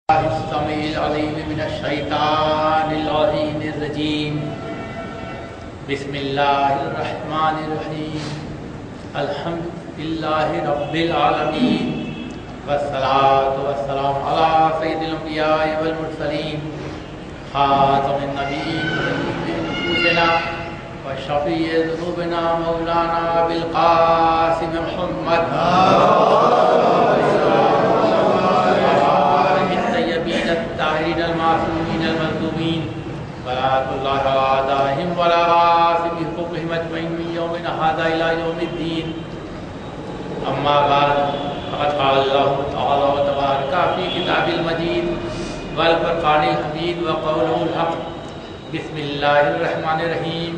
السميع العليم من الشيطان اللعين الرجيم. بسم الله الرحمن الرحيم. الحمد لله رب العالمين والصلاة والسلام على سيد الأنبياء والمرسلين خاتم النبيين نفوسنا وشفيع ذنوبنا مولانا بالقاسم محمد الطاهرين المعصومين المظلومين صلاة الله عليهم وعلى آله بحقوقهم أجمعين من يومنا هذا إلى يوم الدين. أما بعد فقد قال الله تعالى وتبارك في كتاب المجيد والفرقان الحميد وقوله الحق. بسم الله الرحمن الرحيم.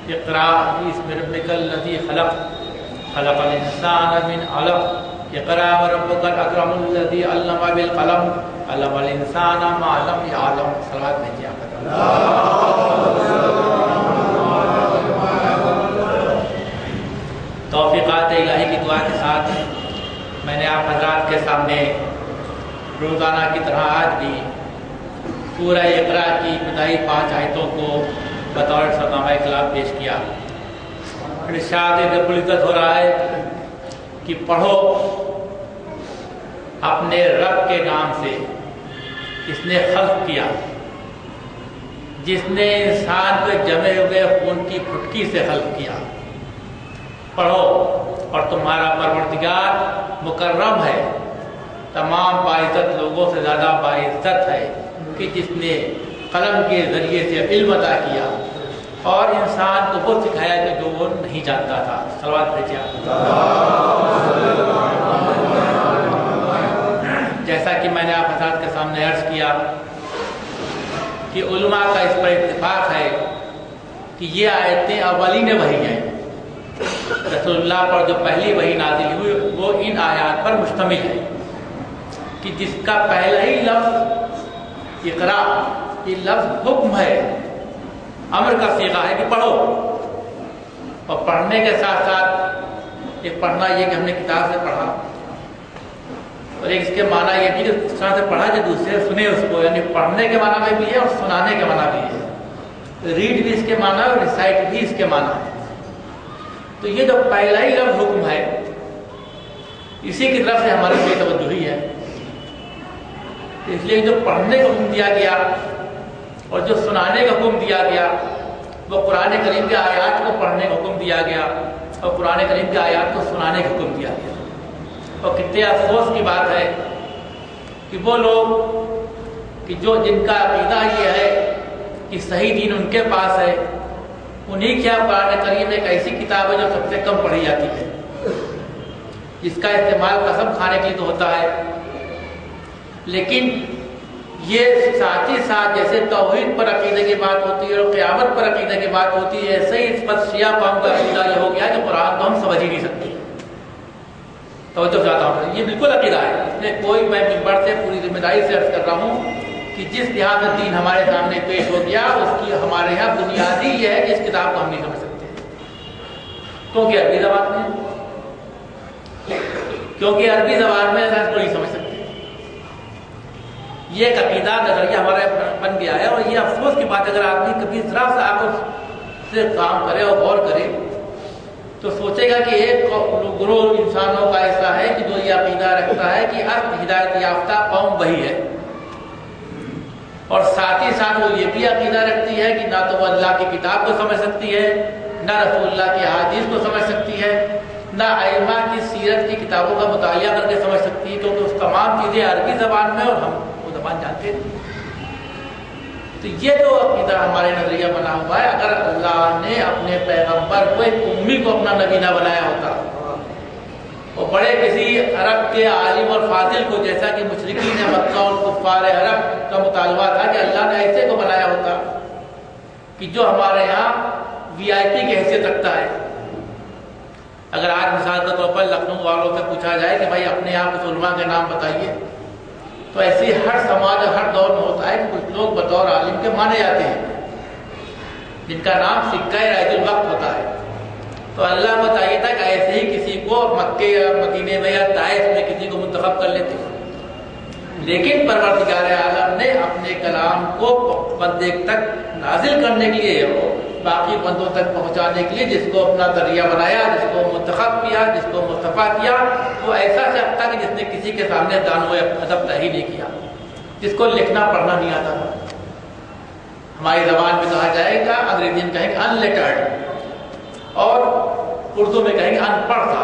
اقرأ باسم ربك الذي خلق خلق الإنسان من علق اقرأ وربك الأكرم الذي علم بالقلم علم الإنسان ما لم يعلم. صلوات بھیجیے آپ. توفیقات الہی کی دعا کے ساتھ میں نے آپ حضرات کے سامنے روزانہ کی طرح آج بھی سورہ اقرا کی ابتدائی 5 آیتوں کو بطور سرنامہ کلام پیش کیا. ارشاد رب العزت ہو رہا ہے کہ پڑھو اپنے رب کے نام سے جس نے خلق کیا، جس نے انسان کو جمے ہوئے خون کی پھٹکی سے خلق کیا. پڑھو اور تمہارا پروردگار مکرم ہے، تمام باعزت لوگوں سے زیادہ باعزت ہے کہ جس نے قلم کے ذریعے سے علم عطا کیا اور انسان کو وہ سکھایا کہ جو وہ نہیں جانتا تھا. صلوات بھیجیے. جیسا کہ میں نے آپ حضرات کے سامنے عرض کیا کہ علماء کا اس پر اتفاق ہے کہ یہ آیتیں اولین وحی ہیں. رسول اللہ پر جو پہلی وحی نازل ہوئی وہ ان آیات پر مشتمل ہے کہ جس کا پہلا ہی لفظ اقرا، یہ لفظ حکم ہے، امر کا صیغہ ہے کہ پڑھو. اور پڑھنے کے ساتھ ساتھ ایک پڑھنا یہ کہ ہم نے کتاب سے پڑھا، اور ایک اس کے معنی یہ بھی کہ اس طرح سے پڑھا جو دوسرے سنے اس کو، یعنی پڑھنے کے معنی میں بھی ہے اور سنانے کے معنی بھی ہے. ریڈ بھی اس کے معنی ہے اور ریسائٹ بھی اس کے معنی ہے. تو یہ جو پہلا ہی لفظ حکم ہے اسی کی طرف سے ہماری بے توجہی ہے. اس لیے جو پڑھنے کا حکم دیا گیا اور جو سنانے کا حکم دیا گیا وہ قرآن کریم کے آیات کو پڑھنے کا حکم دیا گیا اور قرآن کریم کے آیات کو سنانے کا حکم دیا گیا. اور کتنے افسوس کی بات ہے کہ وہ لوگ کہ جن کا عقیدہ یہ ہے کہ صحیح دین ان کے پاس ہے، انہیں کیا قرآن کریم ایک ایسی کتاب ہے جو سب سے کم پڑھی جاتی ہے، جس کا استعمال قسم کھانے کے لیے تو ہوتا ہے، لیکن یہ ساتھ ہی ساتھ جیسے توحید پر عقیدے کی بات ہوتی ہے اور قیامت پر عقیدے کی بات ہوتی ہے، ایسے ہی اس پر شیعہ قوم کا عقیدہ یہ ہو گیا کہ قرآن تو ہم سمجھ ہی نہیں سکتے. توجہ چاہتا ہوں، یہ بالکل عقیدہ ہے. اس میں کوئی میں منبر سے پوری ذمہ داری سے عرض کر رہا ہوں کہ جس لحاظ سے دین ہمارے سامنے پیش ہو گیا اس کی ہمارے یہاں بنیادی یہ ہے کہ اس کتاب کو ہم نہیں سمجھ سکتے کیونکہ عربی زبان میں ایسا کو نہیں سمجھ سکتے. یہ ایک عقیدہ نظریہ ہمارا بن گیا ہے. اور یہ افسوس کی بات ہے اگر آدمی کبھی ذرا سا آ کر سے کام کرے اور غور کرے تو سوچے گا کہ ایک گروہ انسانوں کا ایسا ہے کہ جو یہ عقیدہ رکھتا ہے کہ اصل ہدایت یافتہ قوم وہی ہے، اور ساتھ ہی ساتھ وہ یہ بھی عقیدہ رکھتی ہے کہ نہ تو وہ اللہ کی کتاب کو سمجھ سکتی ہے، نہ رسول اللہ کی احادیث کو سمجھ سکتی ہے، نہ ائمہ کی سیرت کی کتابوں کا مطالعہ کر کے سمجھ سکتی ہے، کیونکہ اس تمام چیزیں عربی زبان میں اور ہم وہ زبان جانتے ہیں. تو یہ جو عقیدہ ہمارے نظریہ بنا ہوا ہے، اگر اللہ نے اپنے پیغمبر کو ایک امی کو اپنا نبی نہ بنایا ہوتا اور بڑے کسی عرب کے عالم اور فاضل کو، جیسا کہ مشرکین مکہ اور کفار عرب کا مطالبہ تھا کہ اللہ نے ایسے کو بنایا ہوتا کہ جو ہمارے یہاں VIP کی حیثیت رکھتا ہے. اگر آج مثال کے طور پر لکھنؤ والوں سے پوچھا جائے کہ بھائی اپنے یہاں کچھ علماء کے نام بتائیے، تو ایسے ہر سماج اور ہر دور میں ہوتا ہے کہ کچھ لوگ بطور عالم کے مانے جاتے ہیں جن کا نام سکہ رائج الوقت ہوتا ہے. تو اللہ بتائیے تھا کہ ایسے ہی کسی کو مکے یا مدینے میں یا طائف میں کسی کو منتخب کر لیتے. لیکن پروردگار عالم نے اپنے کلام کو بندے تک نازل کرنے کے لیے، باقی بندوں تک پہنچانے کے لیے جس کو اپنا ذریعہ بنایا، جس کو منتخب کیا، جس کو مصطفیٰ کیا، وہ ایسا شخص تھا کہ جس نے کسی کے سامنے دانو ادب تہی نہیں کیا، جس کو لکھنا پڑھنا نہیں آتا تھا۔ ہماری زبان میں کہا جائے گا، انگریزی میں کہیں گے ان لیٹرڈ، اور اردو میں کہیں گے ان پڑھ تھا۔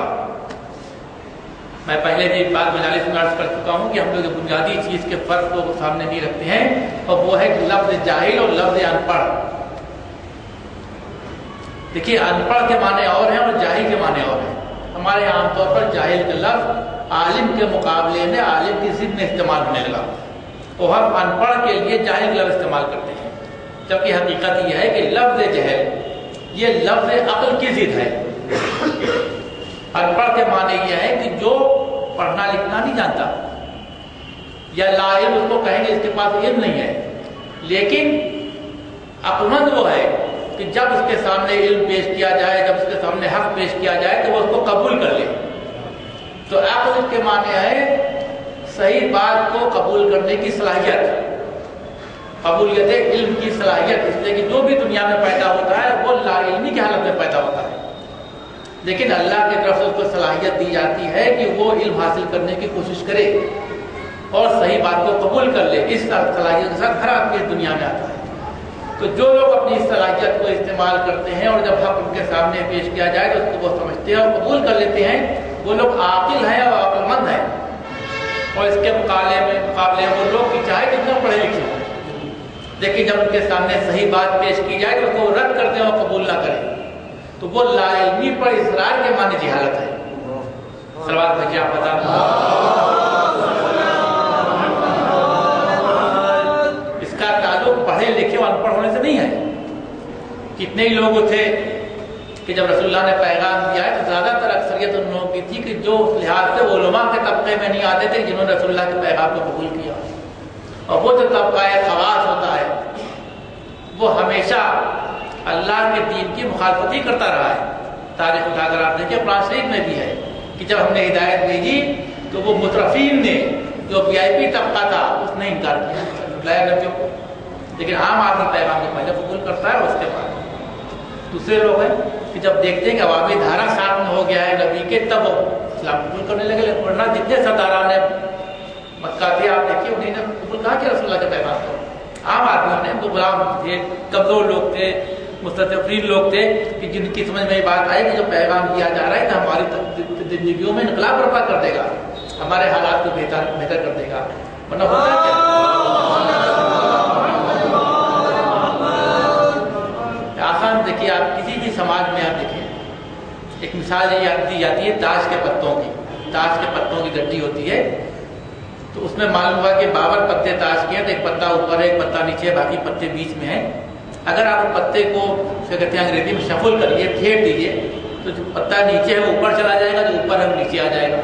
میں پہلے بھی بات مجالس میں عرض کر چکا ہوں کہ ہم لوگ بنیادی چیز کے فرق کو سامنے نہیں رکھتے ہیں، اور وہ ہے لفظ جاہل اور لفظ ان پڑھ۔ دیکھیے، ان پڑھ کے معنی اور ہیں اور جاہل کے معنی اور ہیں۔ ہمارے عام طور پر جاہل کا لفظ عالم کے مقابلے میں عالم کی ضد میں استعمال ہونے لگا، اور ہم ان پڑھ کے لیے جاہل کا لفظ استعمال کرتے ہیں، جبکہ حقیقت یہ ہے کہ لفظ جہل یہ لفظ عقل کی ضد ہے۔ ان پڑھ کے معنی یہ ہے کہ جو پڑھنا لکھنا نہیں جانتا، یا لا علم اس کو کہیں گے، اس کے پاس علم نہیں ہے، لیکن عقل مند وہ ہے کہ جب اس کے سامنے علم پیش کیا جائے، جب اس کے سامنے حق پیش کیا جائے تو وہ اس کو قبول کر لے۔ تو عقل کے معنی ہے صحیح بات کو قبول کرنے کی صلاحیت، قبولیت علم کی صلاحیت، اس لیے کہ جو بھی دنیا میں پیدا ہوتا ہے وہ لا علمی کی حالت میں پیدا ہوتا ہے، لیکن اللہ کی طرف سے اس کو صلاحیت دی جاتی ہے کہ وہ علم حاصل کرنے کی کوشش کرے اور صحیح بات کو قبول کر لے۔ اس صلاحیت کے ساتھ ہر آدمی اس دنیا میں آتا ہے۔ تو جو لوگ اپنی صلاحیت کو استعمال کرتے ہیں اور جب حق ان کے سامنے پیش کیا جائے تو اس کو وہ سمجھتے ہیں اور قبول کر لیتے ہیں، وہ لوگ عاقل ہیں اور عقل مند ہیں۔ اور اس کے مقابلے وہ لوگ کی چاہے کتنا پڑھے لکھے ہوں، لیکن جب ان کے سامنے صحیح بات پیش کی جائے تو اس کو رد کرتے ہیں اور قبول نہ کریں، تو وہ لا علمی پر اصرار کے معنی جہالت ہے۔ صلوات بھیجیے آپ بتا۔ اس کا تعلق پڑھے لکھے اور ان پڑھ ہونے سے نہیں ہے۔ کتنے ہی لوگ تھے کہ جب رسول اللہ نے پیغام دیا ہے تو زیادہ تر اکثریت ان لوگوں کی تھی کہ جو اس لحاظ سے علماء کے طبقے میں نہیں آتے تھے جنہوں نے رسول اللہ کے پیغام کو قبول کیا، اور وہ جو طبقہ خواص ہوتا ہے وہ ہمیشہ اللہ کے دین کی مخالفت ہی کرتا رہا ہے۔ تاریخ اٹھا کر آپ دیکھیں، قرآن شریف میں بھی ہے کہ جب ہم نے ہدایت بھیجی تو وہ مترفین نے، جو VIP طبقہ تھا، اس نے انکار کیا جھٹلایا نبیوں کو، لیکن عام آدمی پیغام کو پہلے قبول کرتا ہے اور اس کے بعد دوسرے لوگ ہیں کہ جب دیکھتے ہیں کہ عوامی دھارا ساتھ میں ہو گیا ہے نبی کے، تب وہ اسلام قبول کرنے لگے۔ ورنہ جتنے سرداران نے مکہ تھے آپ دیکھیے، انہیں نے قبول کہا کہ رسول اللہ کے پیغام کو، عام آدمیوں نے، تو غلام تھے، کمزور لوگ تھے، مستضعفین لوگ تھے کہ جن کی سمجھ میں یہ بات آئی کہ جو پیغام دیا جا رہا ہے تو ہماری زندگیوں میں انقلاب برپا کر دے گا، ہمارے حالات کو بہتر کر دے گا، ورنہ ہوتا ہے کیا؟ آسان دیکھیے، آپ کسی بھی سماج میں آپ دیکھیں، ایک مثال یہ یاد دی جاتی ہے تاش کے پتوں کی۔ تاش کے پتوں کی گڈی ہوتی ہے، تو اس میں معلوم ہوا کہ 52 پتے تاش کے ہیں، تو ایک پتا اوپر ہے، ایک پتا نیچے ہے، باقی پتے بیچ میں ہیں۔ اگر آپ پتے کو کہتے ہیں انگریزی میں شفل کریے، پھیر دیجیے، تو جو پتا نیچے ہے وہ اوپر چلا جائے گا، جو اوپر ہے وہ نیچے آ جائے گا۔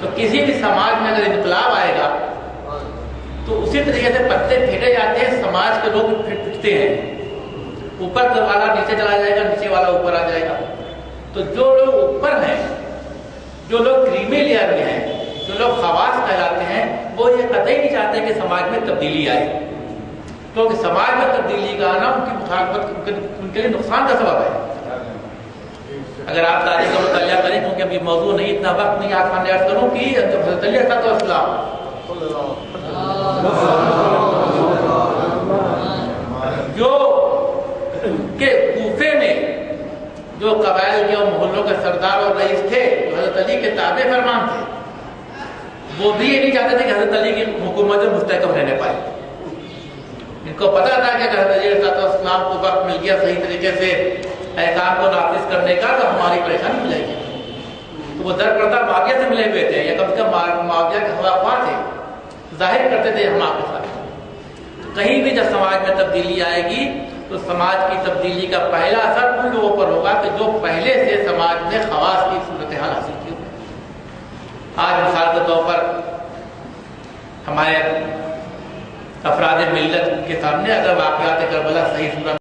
تو کسی بھی سماج میں اگر انقلاب آئے گا تو اسی طریقے سے پتے پھیرے جاتے ہیں، سماج کے لوگ پھٹتے ہیں، اوپر والا نیچے چلا جائے گا، نیچے والا اوپر آ جائے گا۔ تو جو لوگ اوپر ہیں، جو لوگ کریمی لیئر میں ہیں، جو لوگ خواص کہلاتے ہیں، وہ یہ قطعی نہیں چاہتے کہ سماج میں تبدیلی آئے، کیونکہ سماج میں تبدیلی کا آنا ان کی مخالفت، ان کے لیے نقصان کا سبب ہے۔ اگر آپ تاریخ کا مطالعہ کریں، کیونکہ ابھی موضوع نہیں، اتنا وقت نہیں، آپ نے عرض کروں کہ حضرت علی علیہ السلام جو کہ کوفے میں جو قبائل کے اور محلوں کے سردار اور رئیس تھے، جو حضرت علی کے تابع فرمان تھے، وہ بھی یہ نہیں چاہتے تھے کہ حضرت علی کی حکومت مستحکم رہنے پائے۔ ان کو پتا تھا کہ حضرت علی علیہ السلام کو وقت مل گیا صحیح طریقے سے احکام کو نافذ کرنے کا، تو ہماری پریشانی ہو جائے گی۔ تو وہ درپردہ معاویہ سے ملے ہوئے تھے، یا کم سے کم معاویہ کے خواہاں تھے، ظاہر کرتے تھے ہم آپ کے ساتھ۔ کہیں بھی جب سماج میں تبدیلی آئے گی تو سماج کی تبدیلی کا پہلا اثر ان لوگوں پر ہوگا کہ جو پہلے سے سماج میں خواص کی صورتحال حاصل کی ہوئی۔ آج مثال کے طور پر ہمارے افراد ملت کے سامنے اگر واقعات کربلا صحیح صورت